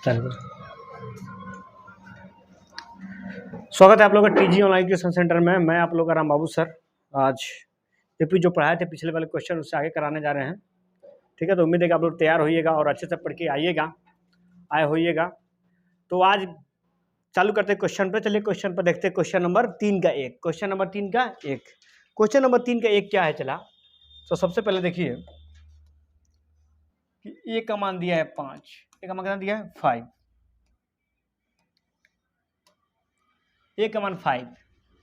स्वागत है आप लोगों का टीजी ऑनलाइन ट्यूशन सेंटर में। मैं आप लोग का राम बाबू सर। आज एपी जो पढ़ाए थे पिछले वाले क्वेश्चन उससे आगे कराने जा रहे हैं। ठीक है, तो उम्मीद है कि आप लोग तैयार होइएगा और अच्छे से पढ़ के आए होइएगा। तो आज चालू करते हैं क्वेश्चन पर। चलिए क्वेश्चन पर देखते हैं क्वेश्चन नंबर 3 का 1। क्वेश्चन नंबर 3 का 1 क्या है चला। तो सबसे पहले देखिए कि ए का मान दिया है 5, ए का मान कितना दिया है 5, ए का मान 5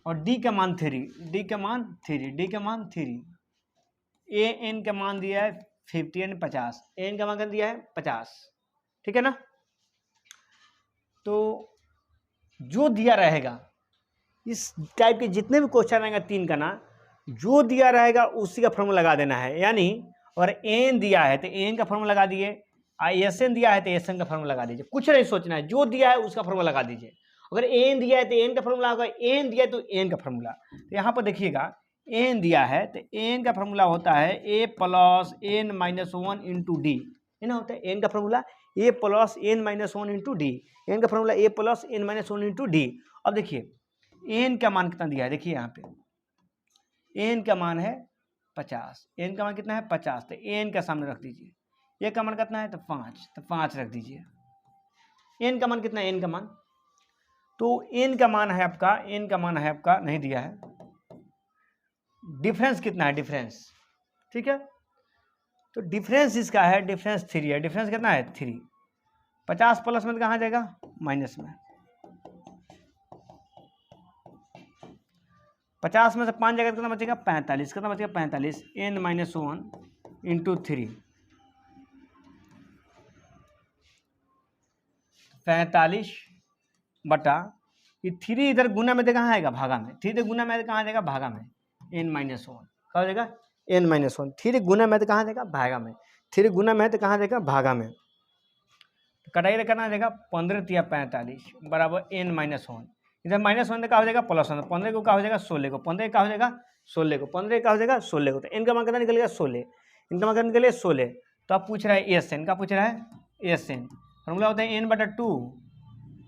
और डी का मान 3, डी का मान 3, ए एन का मान दिया है 50 यानी 50, एन का मान कर दिया है 50। ठीक है ना। तो जो दिया रहेगा इस टाइप के जितने भी क्वेश्चन आएंगे 3 का ना, जो दिया रहेगा उसी का फॉर्मूला लगा देना है। यानी और एन दिया है तो एन का फॉर्मूला लगा दिए, एस एन दिया है तो एस एन का फॉर्मूला लगा दीजिए। कुछ नहीं सोचना है, जो दिया है उसका फॉर्मूला लगा दीजिए। अगर एन दिया है तो एन का फॉर्मूला होगा, एन दिया है तो एन का फॉर्मूला। तो यहाँ पर देखिएगा एन दिया है तो एन का फॉर्मूला होता है A plus N minus 1 into D. है ना, होता है एन का formula A plus N minus 1 into D. N का formula A plus N minus 1 into D. अब देखिए एन का मान कितना दिया है, देखिए यहाँ पे एन का मान है 50, एन का मान कितना है 50, तो एन का सामने रख दीजिए। ए का मान कितना है तो 5, तो 5 रख दीजिए। एन का मान कितना है, एन का मान तो एन का मान है आपका, एन का मान है आपका नहीं दिया है। डिफरेंस कितना है, डिफरेंस ठीक है, तो डिफरेंस इसका है, डिफरेंस 3 है। डिफरेंस कितना है 3। 50 प्लस में कहाँ जाएगा, माइनस में। 50 में से 5 जाएगा कितना बचेगा 45, कितना बचेगा 45, एन माइनस 1 इंटू 3, 45 बटा ये 3 इधर गुना में कहाँ आएगा, भागा में। 3 इधर गुना में कहाँ जाएगा, भागा में। एन माइनस 1 कहाँ हो जाएगा, एन माइनस 1। 3 गुना में कहाँ जाएगा, भागा में। 3 गुना में कहाँ जाएगा, भागा में। कटाई करना जाएगा 15 या 45 बराबर एन माइनस 1। इधर माइनस 1 का हो जाएगा प्लस 1, 15 को क्या हो जाएगा 16 को, 15 का हो जाएगा 16 को, 15 का हो जाएगा 16 को। तो एन का मान कितना निकलेगा 16, इनका मान निकलेगा 16। तो आप पूछ रहा है एस एन का, पूछ रहा है एस एन। फॉर्मूला होता है एन बटा 2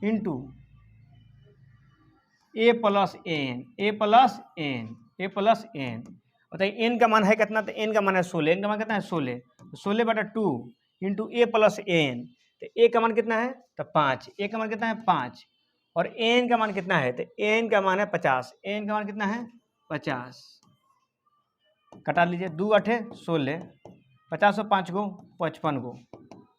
into A plus N, A plus N, A plus N. बताइए एन का मान है कितना, तो एन का मान है 16, एन का मान कितना है 16, 16 बटा 2 इंटू ए प्लस एन। तो ए का मान कितना है तो 5, ए का मान कितना है 5 और एन का मान कितना है तो एन का मान है 50, एन का मान कितना है 50। कटा लीजिए, 2 8 16, 50 और 5 को 55 को,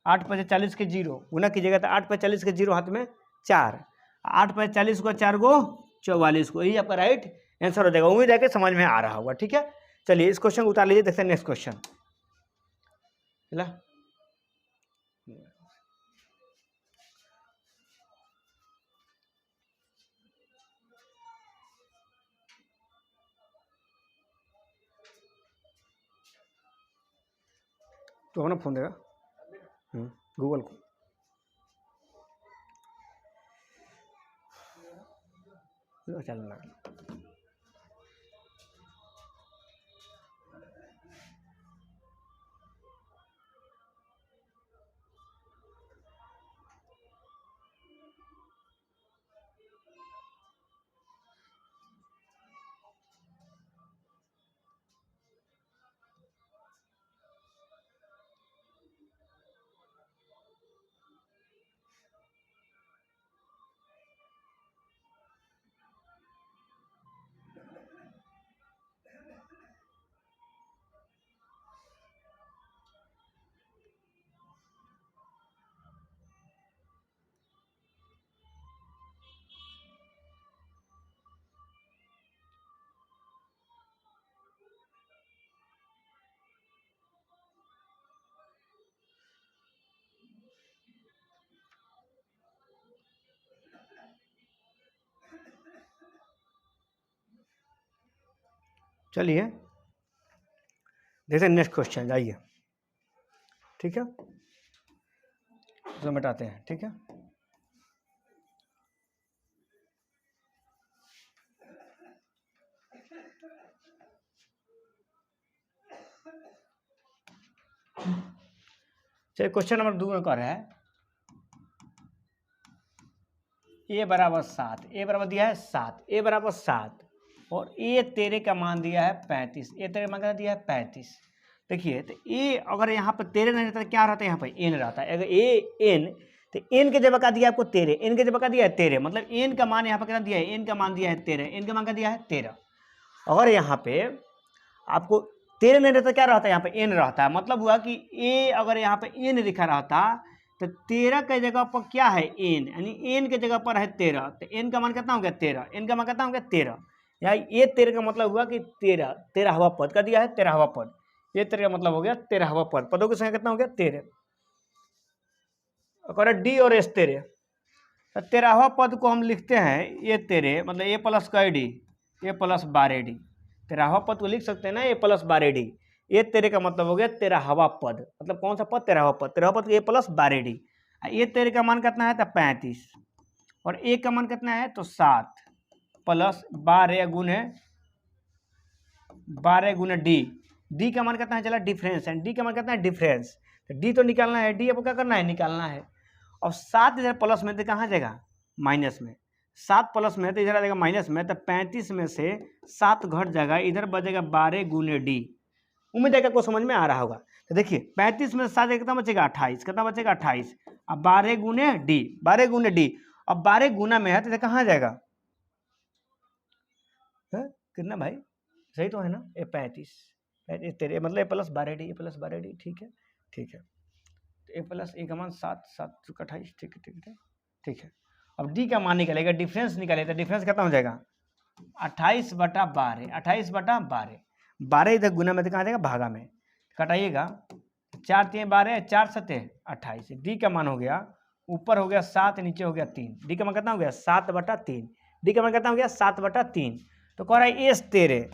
8 5 40 के 0 गुना कीजिएगा तो 8 5 40 के 0 हाथ में 4, 8 5 40 को 4 को 44 को, यही आपका राइट आंसर हो जाएगा। उम्मीद है कि समझ में आ रहा होगा। ठीक है, चलिए इस क्वेश्चन को उतार लीजिए, देखते हैं नेक्स्ट क्वेश्चन। चला तो अपना फोन देगा गूगल को। चलने लगा। चलिए देखते हैं नेक्स्ट क्वेश्चन, जाइए। ठीक है, तो मिटाते हैं। ठीक है, चलिए क्वेश्चन नंबर 2 में कह रहा है ए बराबर 7, ए बराबर दिया है 7, ए बराबर 7 और ए तेरे का मान दिया है 35, ए तेरे मान का दिया है 35। देखिए तो ए अगर यहाँ पर तेरे नहीं रहता तो क्या रहता है, यहाँ पर एन रहता है। अगर ए एन तो एन के जगह का दिया आपको तेरे, एन के जगह का दिया है तेरे, मतलब एन का मान यहाँ पर कितना दिया है, एन का मान दिया है 13, एन का मान का दिया है 13। अगर यहाँ पे आपको तेरे नहीं रहता क्या रहता है, यहाँ पे एन रहता है, मतलब हुआ कि ए अगर यहाँ पे एन लिखा रहता तो 13 के जगह पर क्या है एन, यानी एन के जगह पर है 13, तो एन का मान कितना हो गया 13, एन का मान कितना हो गया 13। यहाँ ये 13 का मतलब हुआ कि 13, 13वां पद का दिया है 13वां पद, ये 13 का मतलब हो गया 13वां पद, पदों की संख्या कितना हो गया 13। और डी और एस 13, तो 13वां पद को हम लिखते हैं ये 13 मतलब ए प्लस का डी, ए प्लस 12d, 13वां पद को लिख सकते हैं ना ए प्लस 12d। ये 13 का मतलब हो गया 13वां पद, मतलब कौन सा पद 13वां पद, 13वां पद ए प्लस 12d। ये 13 का मान कितना है तो 35 और ए का मान कितना है तो 7 प्लस 12 गुने डी, डी का मान कितना है चला डिफरेंस है, डी का मान कितना है डिफरेंस, तो डी तो निकालना है, डी आपको क्या करना है निकालना है। और 7 इधर प्लस में तो कहाँ जाएगा माइनस में, 7 प्लस में तो इधर आ जाएगा माइनस में, तो 35 में से 7 घट जाएगा, इधर बचेगा 12 गुने डी। उम्मीद है कि आपको समझ में आ रहा होगा। तो देखिए 35 में 7 कितना बचेगा 28, कितना बचेगा 28, अब 12 गुने डी, 12 गुने डी, अब 12 गुना में है तो कहाँ जाएगा कितना भाई, सही तो है ना, ये 35 तेरे मतलब ए प्लस 12d, ए प्लस 12d, ठीक है ठीक है। ए प्लस ए का मान 7, 7 × 28, ठीक है ठीक है ठीक है। अब डी का मान निकलेगा, डिफरेंस निकालेगा, तो डिफरेंस कितना हो जाएगा 28/12, 28/12, 12 इधर गुना में तो कहाँ जाएगा भागा में, कटाइएगा 4 3 12, 4 7 28, डी का मान हो गया ऊपर हो गया 7 नीचे हो गया 3, डी का मान कितना हो गया 7/3, डी का मान कितना हो गया 7/3। तो कह रहा है एस 13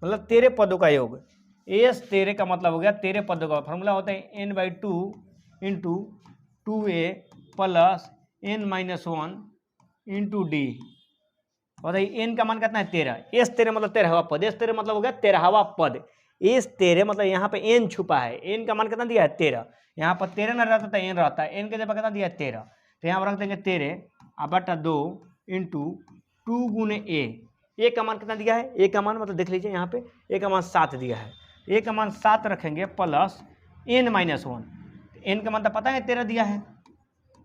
मतलब 13 पदों का योग, एस 13 का मतलब हो गया 13 पदों का, फॉर्मूला होता है n/2 into 2a plus n-1 into D. बताइए एन का मान कितना है 13, एस 13 मतलब 13वां पद, एस 13 मतलब हो गया 13वां पद, एस 13 मतलब यहाँ पे एन छुपा है, एन का मान कितना दिया है 13, यहाँ पर 13 ना रहता तो एन रहता है, एन के जगह कितना दिया है 13, तो यहाँ पर रख देंगे 13/2 इंटू 2 गुने ए का मान कितना दिया है, ए का मान मतलब देख लीजिए यहाँ पे ए का मान 7 दिया है, ए का मान 7 रखेंगे प्लस n-1, एन का मान तो पता है 13 दिया है,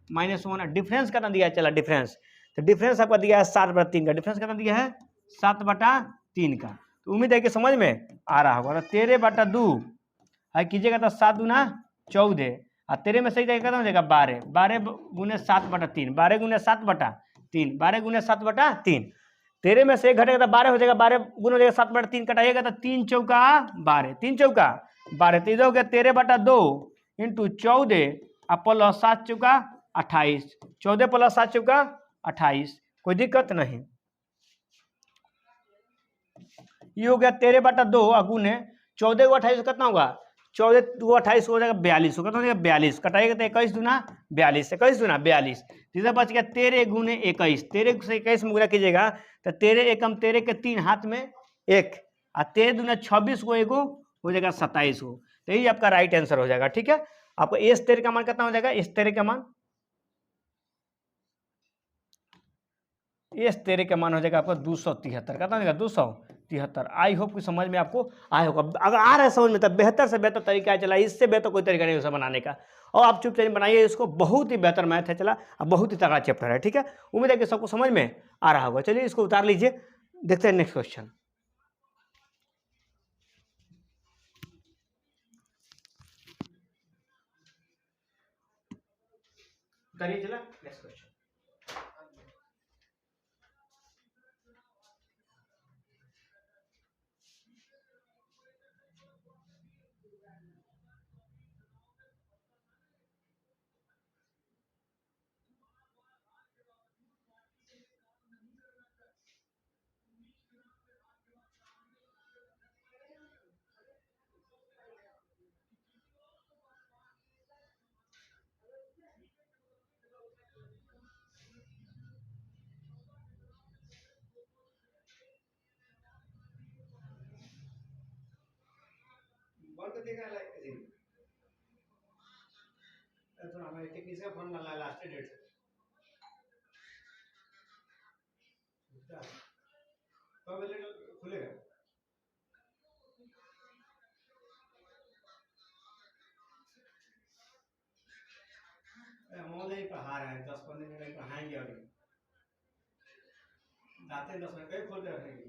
-1, डिफरेंस कितना दिया है चला डिफरेंस, तो डिफरेंस आपका दिया है 7/3 का, डिफरेंस कितना दिया है 7/3 का। तो उम्मीद है कि समझ में आ रहा होगा। 13/2 है कीजिएगा तो 7 दूना 14 और 13 में सही जाएगा कितना हो जाएगा 12, 12 गुने 7/3, 12 गुने 7/3, 12 गुने 7/3, 13 में से घटेगा तो 12 हो जाएगा, 12 गुना हो जाएगा 7/3, कटाइएगा तो 3 चौका 12, 3 चौका 12, तो इधर हो गया 13/2 इंटू 14 प्लस 7 चौका 28, 14 प्लस 7 चौका 28, कोई दिक्कत नहीं। ये हो गया 13/2 गुने 14 को 28 कितना होगा, 14 को 28 हो जाएगा 42, कितना हो जाएगा 42, कटाइएगा तो 21 दूना 42, 21 दूना 42, इधर बच गया 13 गुने 21, 13 से 21 में गुना कीजिएगा तो 13 एकम 13 के 3 हाथ में 1 और 13 दूना 26 को एगो हो जाएगा 27 को, तो यही आपका राइट आंसर हो जाएगा। ठीक है, आपको एस 13 का मान कितना हो जाएगा, एस 13 का मान, एस 13 का मान हो जाएगा आपका 273, कितना हो जाएगा 273। आई होप कि समझ में आपको आया होगा, अगर आ रहा है समझ में तो बेहतर से बेहतर तरीका है चला, इससे बेहतर कोई तरीका नहीं उसे बनाने का, और आप चुपचाप बनाइए इसको, बहुत ही बेहतर मैथ है चला, अब बहुत ही तगड़ा चैप्टर है। ठीक है, उम्मीद है कि सबको समझ में आ रहा होगा। चलिए इसको उतार लीजिए, देखते हैं नेक्स्ट क्वेश्चन। उतारिए चला नेक्स्ट क्वेश्चन। हमारे टेक्निशियन फोन लास्ट डेट खुलेगा मोदी पढ़ा रहे हैं 10-15 मिनट पढ़ाएंगे और जाते 10 मिनट खोलते रखेंगे।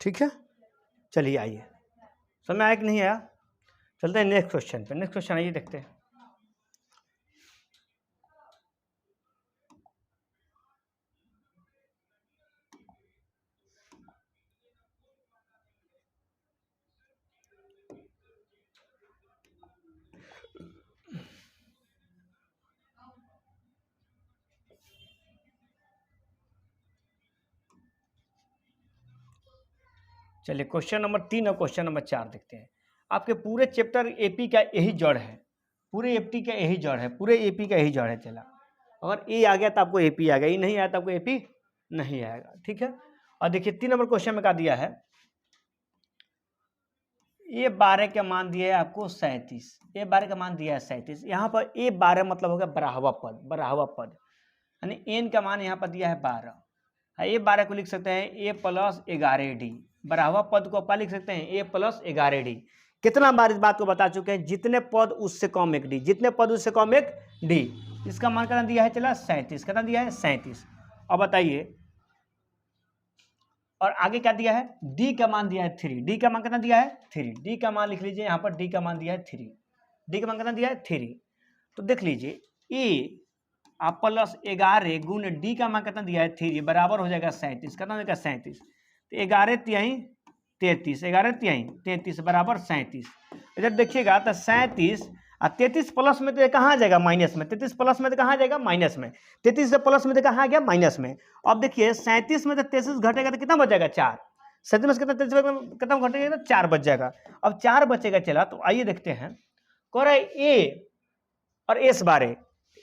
ठीक है, चलिए आइए, समझ आया कि नहीं आया? चलते हैं नेक्स्ट क्वेश्चन पे। नेक्स्ट क्वेश्चन आइए देखते हैं। चलिए क्वेश्चन नंबर 3 और क्वेश्चन नंबर 4 देखते हैं। आपके पूरे चैप्टर एपी का यही जड़ है, पूरे एपी का यही जड़ है, पूरे एपी का यही जड़ है। चला, अगर ए आ गया तो आपको एपी आ गया, ए नहीं आया तो आपको एपी नहीं आएगा। ठीक है, और देखिए 3 नंबर क्वेश्चन में क्या दिया है, ए 12 का मान दिया है आपको 37, ए 12 का मान दिया है 37। यहाँ पर ए 12 मतलब हो गया बराहवा पद, बराहवा पद, यानी एन का मान यहाँ पर दिया है 12। ए 12 को लिख सकते हैं ए प्लस 11d, बराहवा पद को आप लिख सकते हैं ए प्लस 11d। कितना बार इस बात को बता चुके हैं, जितने पद उससे कम एक डी, जितने पद उससे कम एक डी। इसका मान कितना दिया है, चला 37, कितना दिया है 37। अब बताइए, और आगे क्या दिया है, डी का मान दिया है 3, डी का मान कितना दिया है 3, डी का मान लिख लीजिए यहाँ पर, डी का मान दिया है 3, डी का मान कितना दिया है 3। तो देख लीजिए ए आप प्लस 11 गुण डी का मान कितना दिया है 3, बराबर हो जाएगा 37, कितना हो जाएगा 37। तो 11 तिहाई 33, 11 तिहाई 33 बराबर 37। इधर देखिएगा तो 37 और 33 प्लस में तो कहाँ आ जाएगा माइनस में, 33 प्लस में तो कहाँ आ जाएगा माइनस में, 33 से प्लस में तो कहाँ आ गया माइनस में। अब देखिए 37 में तो 33 घटेगा तो कितना बच जाएगा 4, 37 में कितना 33 कितना घटेगा तो 4 बच जाएगा। अब 4 बचेगा, चला तो आइए देखते हैं। कह रहा है ए और एस 12,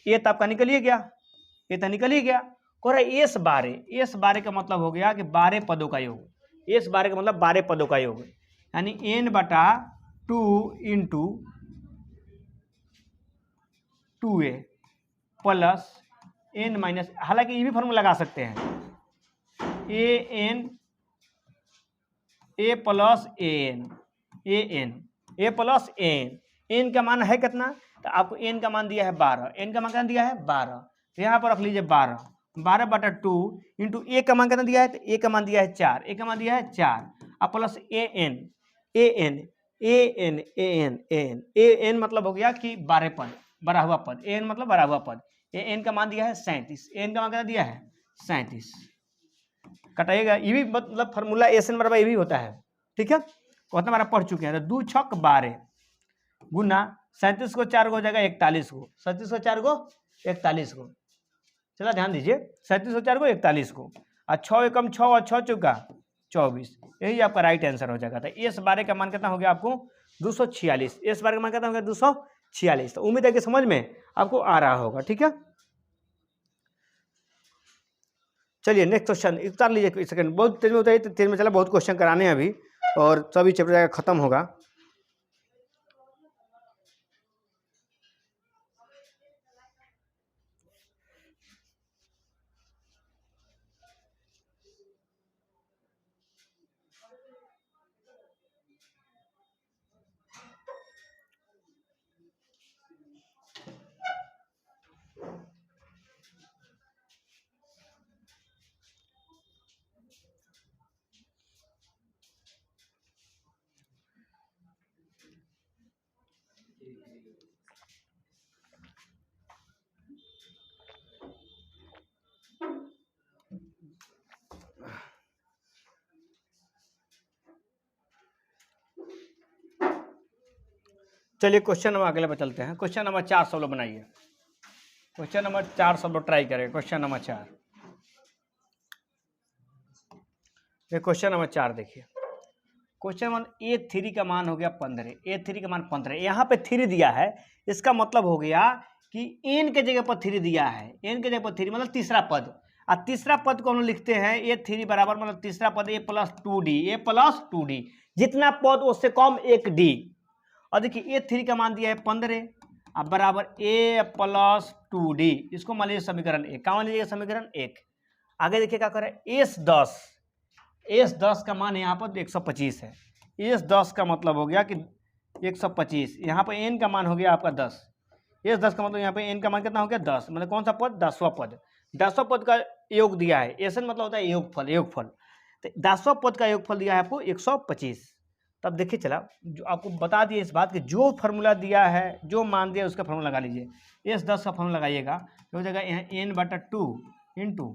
ये तो आपका निकल ही गया, ये तो निकल ही गया। कह रहा है एस 12, एस 12 का मतलब हो गया कि 12 पदों का योग, एस 12 का मतलब 12 पदों का योग, यानी n बटा 2 into 2a plus n minus, हालांकि ये भी फॉर्मूला लगा सकते हैं, A N A plus A N, A N A plus N, N का मान है कितना, तो आपको एन का मान दिया है 12, एन का मान कितना दिया है 12, तो यहाँ पर रख लीजिए 12, 12 बटा 2 इंटू ए का मान कितना दिया है, तो ए का मान दिया है 4, ए का मान दिया है 4, अब plus A N, A N A N A N A N, A N मतलब हो गया कि 12 पद, बड़ा हुआ पद, ए एन मतलब बड़ा हुआ पद, ए एन का मान दिया है 37, ए एन का मान कितना दिया है 37। कटाइएगा, ये भी मतलब फार्मूला एस एन बराबर ये भी होता है। ठीक है, कितना बार पढ़ चुके हैं, तो 2 छक 12 गुना 37 को 4 को हो जाएगा 41 को, 37 को 4 को 41 को, चला ध्यान दीजिए 37 को 4 को 41 को, और 6 एकम 6 और 6 चौका 24, यही आपका राइट आंसर हो जाएगा। तो एस 12 का मान कितना हो गया आपको 246, एस 12 का मान कितना हो गया 246। तो उम्मीद है कि समझ में आपको आ रहा होगा। ठीक है, चलिए नेक्स्ट क्वेश्चन उतार लीजिए एक सेकंड, बहुत तेज में उतारिए, तो तेज में चला, बहुत क्वेश्चन कराने हैं अभी और सभी चैप्टर खत्म होगा। चलिए क्वेश्चन नंबर अगले पर चलते हैं। क्वेश्चन नंबर 4 सब लोग बनाइए, क्वेश्चन नंबर 4 सब लोग ट्राई करें। क्वेश्चन नंबर 4, ये क्वेश्चन नंबर 4 देखिए, क्वेश्चन नंबर A3 का मान हो गया 15, A3 का मान 15, यहाँ पे 3 दिया है, इसका मतलब हो गया कि n के जगह पर 3 दिया है, n के जगह पर 3 मतलब तीसरा पद, और तीसरा पद को हम लिखते हैं a3 बराबर मतलब तीसरा पद a प्लस 2d, जितना पद उससे कम एक d। और देखिए a3 का मान दिया है 15 अब बराबर a प्लस 2d, इसको मान लीजिए समीकरण 1, क्या मान लीजिएगा समीकरण 1। आगे देखिए क्या करें, S10 का मान यहाँ पर 125 है, S10 का मतलब हो गया कि 125, यहाँ पर n का मान हो गया आपका 10, S10 का मतलब यहाँ पे n का मान कितना हो गया 10, मतलब कौन सा पद, 10वां पद। 10वां पद का योग दिया है, एसन मतलब होता है योगफल, तो 10वां पद का योगफल दिया है आपको 125। तब देखिए चला जो आपको बता दिए इस बात कि जो फार्मूला दिया है, जो मान दिया उसका फार्मूला लगा लीजिए। S10 का फार्मूला लगाइएगा तो हो जाएगा यहाँ n/2 into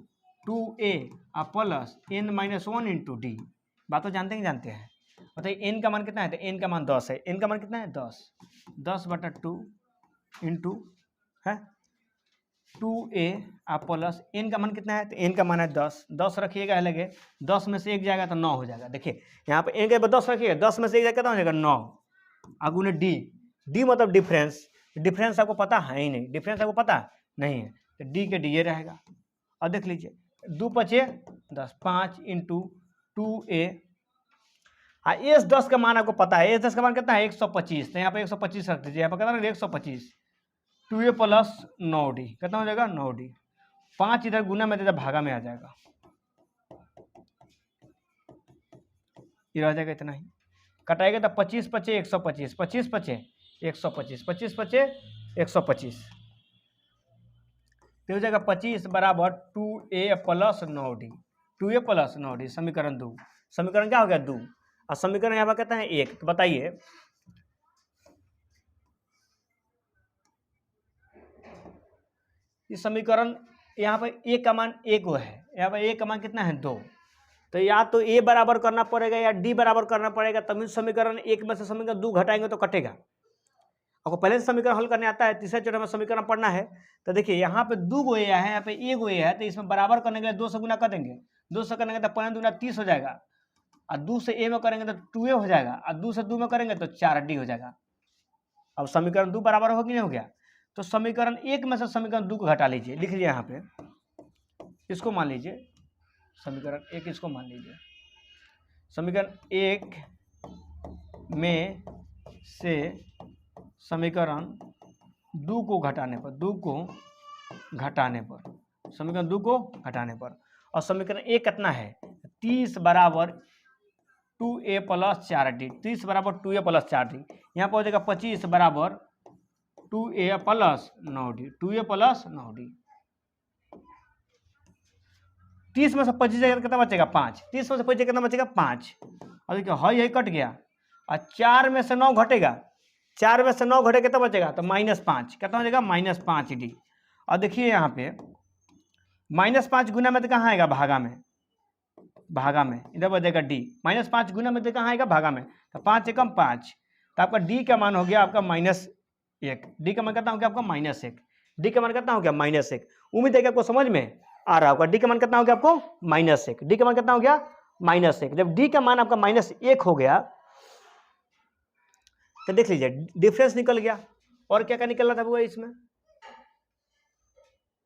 2a plus n-1 into D. बात तो जानते हैं। बताइए n का मान कितना है, तो n का मान 10 है, n का मान कितना है 10/2 इंटू है 2a प्लस n का मान कितना है, तो n का मान है 10 रखिएगा है लगे, 10 में से 1 जाएगा तो 9 हो जाएगा। देखिए यहाँ पे n के 10 रखिएगा, 10 में से 1 जाएगा कितना हो जाएगा 9, अगुने d मतलब डिफरेंस आपको पता है ही नहीं, डिफरेंस आपको पता नहीं है, तो d के d ये रहेगा। और देख लीजिए 2 पचे 10, 5 इंटू 2a, S10 का मान आपको पता है, S10 का मान कितना है 125, तो यहाँ पे 125 रख दीजिए, यहाँ पर कितना 125, 2a प्लस 9d कितना हो जाएगा 9d, 5 इधर गुना में इधर भागा में आ जाएगा, ये रह जाएगा इतना ही, कटाएगा तो 25 पचे 125, 25 पचे 125, 25 पचे 125, तो हो जाएगा 25 बराबर 2a plus 9d, 2a plus 9d समीकरण 2, समीकरण क्या हो गया 2, और समीकरण यहाँ पर कहते हैं 1। तो बताइए इस समीकरण यहाँ पर a का मान 1 है, यहाँ पर a का मान कितना है 2, तो या तो a बराबर करना पड़ेगा या d बराबर करना पड़ेगा, तभी समीकरण 1 में से समीकरण 2 घटाएंगे तो कटेगा। आपको पहले से समीकरण हल करने आता है, तीसरे चरण में समीकरण पढ़ना है। तो देखिए यहाँ पे 2 गो a है, यहाँ पे 1 गो a है, तो इसमें बराबर करने के लिए 2 से गुना कर देंगे, 2 से करेंगे तो 5 दूना 30 हो जाएगा, और 2 से a में करेंगे तो 2a हो जाएगा, और 2 से 2 में करेंगे तो 4d हो जाएगा। अब समीकरण 2 बराबर हो कि नहीं हो गया, तो समीकरण 1 में से समीकरण 2 को घटा लीजिए, लिख लीजिए यहाँ पे, इसको मान लीजिए समीकरण 1, इसको मान लीजिए समीकरण 1 में से समीकरण 2 को घटाने पर, समीकरण 2 को घटाने पर, और समीकरण 1 कितना है 30 बराबर 2a प्लस 4d, 30 बराबर 2a प्लस 4d, यहाँ पर हो जाएगा 25 बराबर 2a plus 9d, 2a plus 9d, 30 में से 25 जाएगा कितना बचेगा 5, 30 में से 25 कितना बचेगा 5, और देखिए यही कट गया, और 4 में से 9 घटेगा, 4 में से 9 घटे कितना बचेगा, तो -5 कितना हो जाएगा -5d। और देखिए यहाँ पे -5 गुना में तो कहाँ आएगा भागा में, इधर बचेगा d, -5 गुना में तो कहाँ आएगा भागा में, तो 5 एकम 5, तो आपका d का मान हो गया आपका -1, d का मान कितना हो गया आपका -1, d का मान कितना हो गया -1। उम्मीद है कि आपको समझ में आ रहा होगा, d का मान कितना हो गया आपको -1, d का मान कितना हो गया -1। जब d का मान आपका -1 हो गया तो देख लीजिए डिफरेंस निकल गया, और क्या क्या निकलना था वो इसमें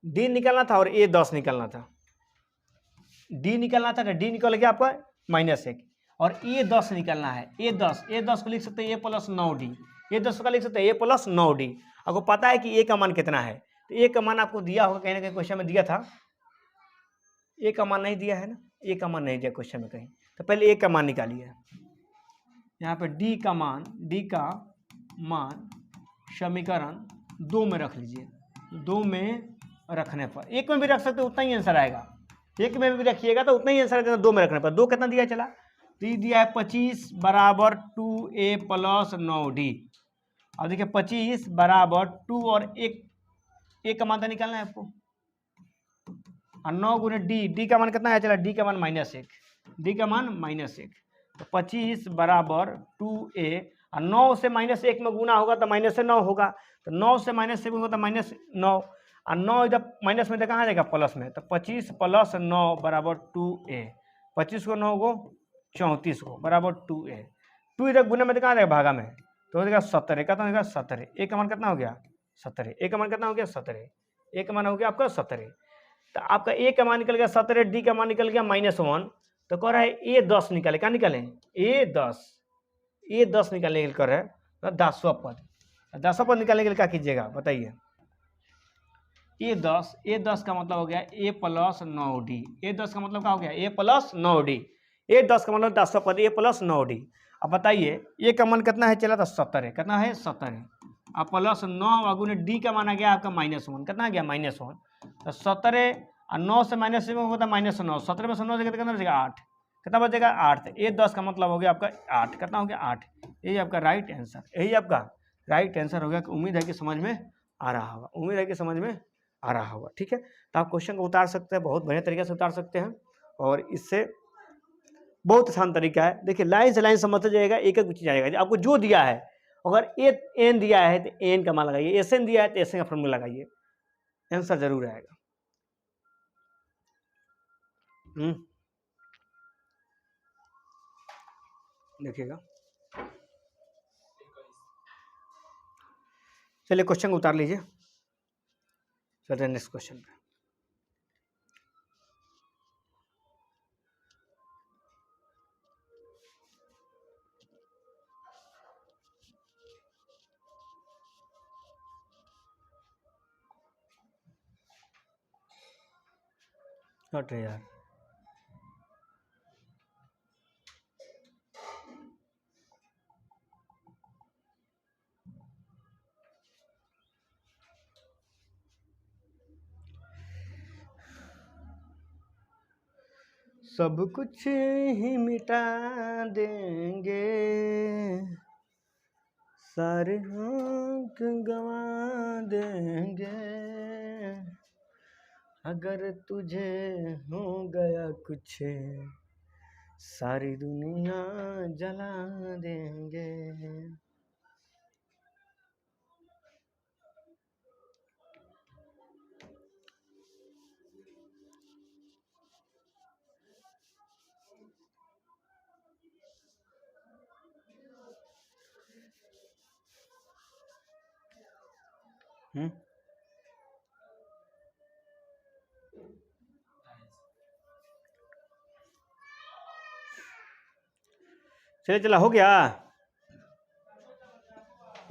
d निकलना था और a10 निकलना था, d निकलना था, तो d निकल गया आपका -1, और a10 निकलना है, a10 को लिख सकते हैं a प्लस 9d, a10 का लिख सकते हैं a प्लस 9d। आपको पता है कि a का मान कितना है, तो a का मान आपको दिया होगा कहीं ना कहीं क्वेश्चन में दिया था, a का मान नहीं दिया है ना, a का मान नहीं दिया क्वेश्चन में कहीं, तो पहले a का मान निकालिए। यहाँ पे d का मान समीकरण 2 में रख लीजिए, 2 में रखने पर, 1 में भी रख सकते उतना ही आंसर आएगा, 1 में भी रखिएगा तो उतना ही आंसर आएगा, 2 में रखने पर। 2 कितना दिया चला, तो ये दिया है 25 बराबर 2a प्लस 9d, और देखिए 25 बराबर 2 और 1 का मान तो निकालना है आपको, और 9 गुने d का मान कितना है चला, d का मान -1, d का मान -1, तो 25 बराबर 2a, और 9 से -1 में गुना होगा तो -9 होगा, तो 9 से -1 होगा तो -9, और 9 इधर माइनस में तो कहाँ जाएगा प्लस में, तो 25 प्लस 9 बराबर 2a, 25 को 9 को 34 को बराबर 2a, 2 इधर गुना में तो कहाँ जाएगा भागा में, तो हो जाएगा 17, कितना हो जाएगा 17, a का मान कितना हो गया 17, ए का मान कितना हो गया 17, ए का मान हो गया आपका 17। तो आपका ए का मान निकल गया 17, डी का मान निकल गया -1, तो कह रहा है ए 10 निकाले, क्या निकाले ए 10 निकालने के लिए कर रहा है तो 10वां पद, 10वां पद निकालने के लिए क्या कीजिएगा बताइए। ए 10 का मतलब हो गया ए प्लस 9d, ए 10 का मतलब क्या हो गया ए प्लस 9d, ए 10 का मतलब 10वां पद ए प्लस 9d। अब बताइए ए का मान कितना है चला था 17, कितना है 17, अब प्लस 9 अगुने डी का मान आ गया आपका -1, कितना आ गया -1, तो 17 और 9 से -1 होता है -9, 17 में से 9 कितना बचेगा 8, कितना बचेगा 8, ए 10 का मतलब हो गया आपका 8, कितना हो गया 8, यही आपका राइट आंसर, यही आपका राइट आंसर हो गया। उम्मीद है कि समझ में आ रहा होगा, उम्मीद है कि समझ में आ रहा होगा। ठीक है, तो आप क्वेश्चन को उतार सकते हैं, बहुत बढ़िया तरीके से उतार सकते हैं और इससे बहुत आसान तरीका है। देखिए लाइन से लाइन समझते जाएगा, एक एक चीज आएगा। आपको जो दिया है अगर एन दिया है तो एन का मान लगाइए, एस एन दिया है तो एस एन का फॉर्मूला लगाइए, आंसर जरूर आएगा। देखिएगा, चलिए क्वेश्चन को उतार लीजिए, चलते हैं नेक्स्ट क्वेश्चन पे। हट यार, सब कुछ ही मिटा देंगे, सारे हक गवा देंगे, अगर तुझे हो गया कुछ सारी दुनिया जला देंगे। चलिए चला हो गया,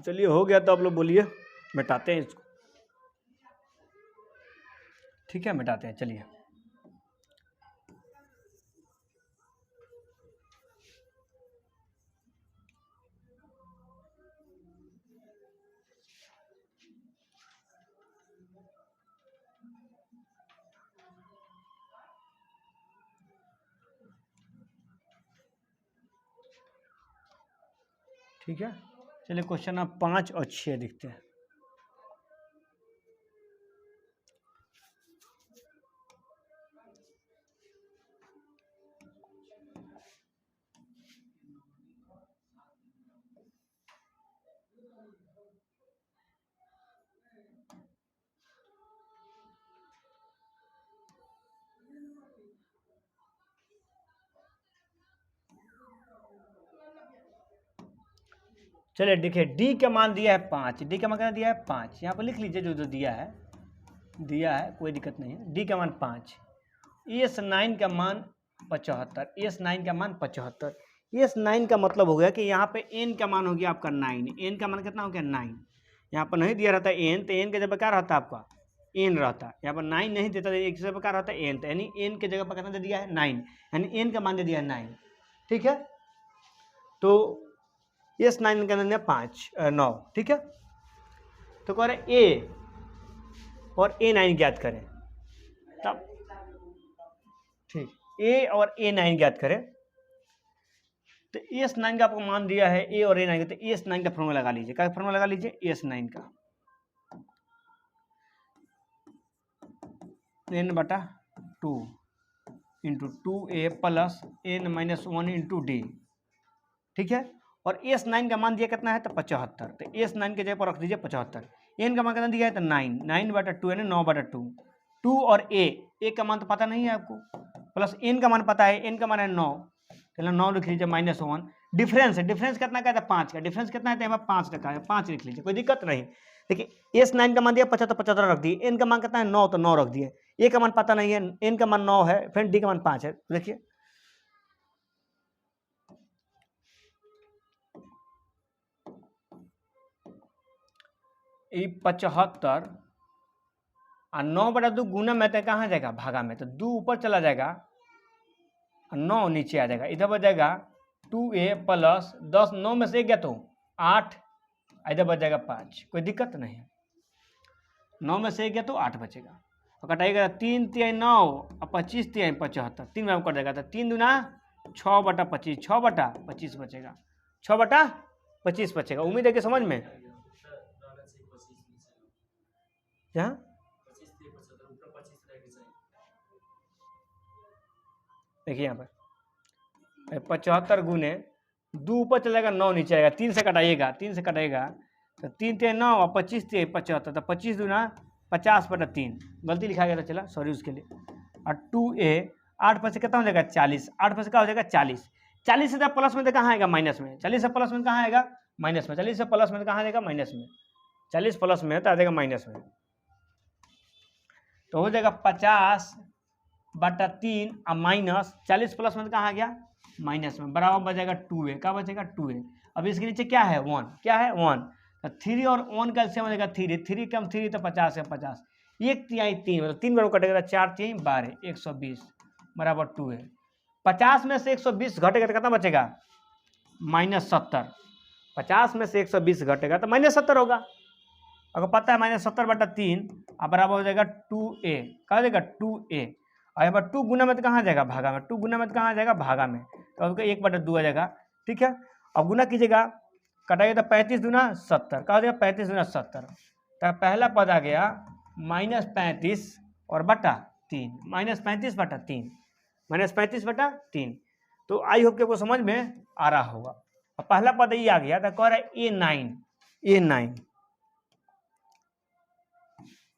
चलिए हो गया तो आप लोग बोलिए, मिटाते हैं इसको। ठीक है मिटाते हैं, चलिए ठीक है। चलिए क्वेश्चन अब 5 और 6 देखते हैं। चलिए देखिए, डी का मान दिया है 5, डी का मान कितना दिया है 5, यहाँ पर लिख लीजिए जो जो दिया है कोई दिक्कत नहीं है। डी का मान 5, ES9 का मान 75, ES9 का मान 75, ES9 का मतलब हो गया कि यहाँ पे n का मान हो गया आपका 9, n का मान कितना हो गया 9, यहाँ पर नहीं दिया रहता n तो n के जगह क्या रहता आपका n रहता, यहाँ पर 9 नहीं देता, एक जगह क्या रहता n, तो यानी n के जगह पर कितना दे दिया है 9, यानी n का मान दे दिया है 9। ठीक है, तो ES9 का अंदर 9, ठीक है। तो कह रहे A और A9 ज्ञात करें, तब ठीक A और A9 ज्ञात करें। तो ES9 का आपको मान दिया है A और A9 का, तो ES9 का फॉर्मूला लगा लीजिए, क्या फॉर्मूला लगा लीजिए ES9 का, n/2 into 2A plus n-1 into D. ठीक है, और ES9 का मान दिया कितना है तो 75, तो ES9 के जगह पर रख दीजिए 75, n का मान कितना दिया है तो 9/2 यानी 9/2, 2 और A का मान तो पता नहीं है आपको, प्लस n का मान पता है, n का मान है 9, चलो 9 लिख लीजिए -1, डिफरेंस है, डिफरेंस कितना कहता है 5 का, डिफरेंस कितना है यहाँ 5 रखा है, 5 लिख लीजिए, कोई दिक्कत नहीं। देखिए S9 का मान दिया 75, 75 रख दिए, N का मान कितना है 9, तो 9 रख दिए, A का मान पता नहीं है, N का मान 9 है, फिर D का मान 5 है। देखिए ये 75 और 9/2 गुना में तो कहाँ जाएगा, भागा में, तो 2 ऊपर चला जाएगा और 9 नीचे आ जाएगा, इधर बच जाएगा 2A प्लस 10, 9 में से 1 गया तो 8, इधर बच जाएगा 5, कोई दिक्कत नहीं है। 9 में से 1 गया तो 8 बचेगा, तो कटाइएगा 3 × 9 और 25 × 75, 3 में कट जाएगा, तो 3 दूना 6/25, 6/25 बचेगा, 6/25 बचेगा। उम्मीद है कि समझ में क्या, देखिए यहाँ पर 75 गुने 2 ऊपर चलेगा, 9 नीचे आएगा, 3 से कटाइएगा, 3 से कटाइएगा तो 3 × 9 और 25 × 75, तो 25 दूना 50/3, गलती लिखा गया था, चला सॉरी उसके लिए। और 2A 8 पर से कितना हो जाएगा 40, 8 पर से क्या हो जाएगा 40, 40 से प्लस में तो कहाँ आएगा माइनस में, 40 से प्लस में कहाँ आएगा माइनस में, 40 से प्लस में कहाँ आएगा माइनस में, 40 प्लस में तो आ जाएगा माइनस में, तो हो जाएगा 50/3 और माइनस 40 प्लस में कहाँ आ गया माइनस में, बराबर बचेगा 2A, क्या बचेगा 2A। अब इसके नीचे क्या है 1, क्या है 1, तो 3 और 1 का हो जाएगा 3, 3 कम 3 तो 50 है 50, 1/3 3, मतलब 3 बार कटेगा, 4×3 12, 120 बराबर 2A। 50 में से 120 घटेगा तो कितना बचेगा -70, 50 में से 120 घटेगा तो -70 होगा, अगर पता है -70/3 अब बराबर हो जाएगा 2A, क्या हो जाएगा 2A। और यहाँ पर 2 गुना में तो कहाँ जाएगा भागा में, 2 गुना में तो कहाँ जाएगा भागा में, तो उसका 1/2 आ जाएगा, ठीक है। अब गुना कीजिएगा, कटाइए तो 35 दूना 70, क्या हो जाएगा 35 दूना 70, तो पहला पद आ गया -35 और बटा 3, -35/3, -35/3। तो आई होप कि आपको समझ में आ रहा होगा। अब पहला पद ये आ गया, तो कह रहा है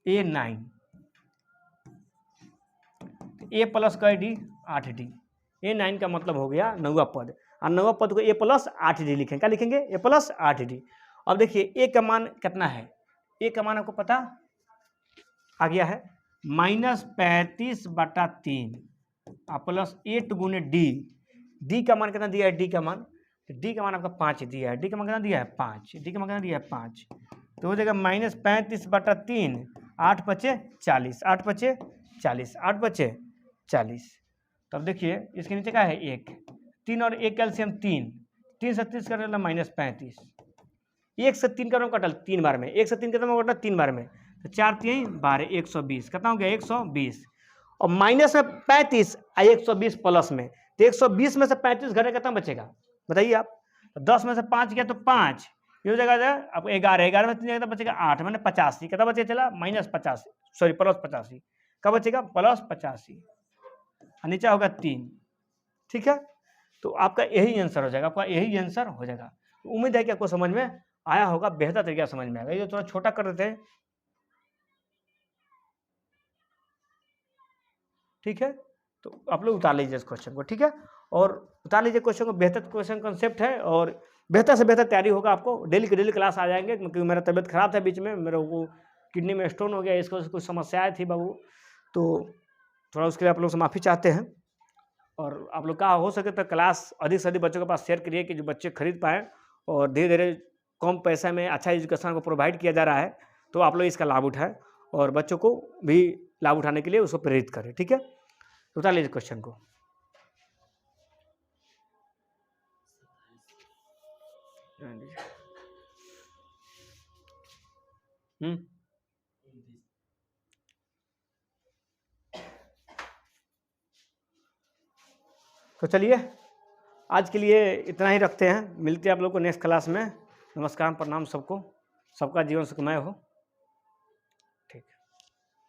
A9 A प्लस का D 8D, A9 का मतलब हो गया 9वां पद, और 9वां पद को A प्लस 8D लिखेंगे, क्या लिखेंगे A प्लस 8D। अब देखिए A का मान कितना है, A का मान आपको पता आ गया है -35/3 और प्लस 8 गुने D का मान कितना दिया है, D का मान आपका 5 दिया है, D का मान कितना दिया है 5, D का मान कितना दिया है 5, तो हो जाएगा -35/3, 8 × 5 = 40, 8 × 5 = 40, 8 × 5 = 40। तब देखिए इसके नीचे क्या है 1, 3 और 1 कैल्शियम 3, 3 से 30 कर लेना -35, 1 से 3 का कटल 3 बार में, 1 से 3 कितना कटल 3 बार में, तो 4×3 = 12, 120 कितना हो गया 120, और माइनस में 35 और 120 प्लस में, तो 120 में से 35 घटे कितना बचेगा बताइए आप, तो 10 में से 5 गया तो 5, ये हो जाएगा अब 11, 11 में 3 कितना बचेगा 8, मैंने 85 कितना बचेगा चला -85, सॉरी +85, कब बचेगा +85, और नीचे होगा 3, ठीक है। तो आपका यही आंसर हो जाएगा, आपका यही आंसर हो जाएगा। तो उम्मीद है कि आपको समझ में आया होगा, बेहतर तरीका समझ में आएगा। ये थोड़ा छोटा कर देते हैं, ठीक है। तो आप लोग उतार लीजिए इस क्वेश्चन को, ठीक है, और उतार लीजिए क्वेश्चन को, बेहतर क्वेश्चन कंसेप्ट है और बेहतर से बेहतर तैयारी होगा आपको। डेली की डेली क्लास आ जाएंगे, क्योंकि मेरा तबीयत खराब था बीच में, मेरे को किडनी में स्टोन हो गया, इसको कुछ समस्याएं थी बाबू, तो थोड़ा उसके लिए आप लोग से माफ़ी चाहते हैं। और आप लोग का हो सके तो क्लास अधिक से अधिक बच्चों के पास शेयर करिए, कि जो बच्चे खरीद पाएँ, और धीरे धीरे कम पैसे में अच्छा एजुकेशन को प्रोवाइड किया जा रहा है, तो आप लोग इसका लाभ उठाएं और बच्चों को भी लाभ उठाने के लिए उसको प्रेरित करें, ठीक है। उतार लीजिए क्वेश्चन को। तो चलिए आज के लिए इतना ही रखते हैं, मिलते हैं आप लोग को नेक्स्ट क्लास में। नमस्कार, प्रणाम सबको, सबका जीवन सुखमय हो।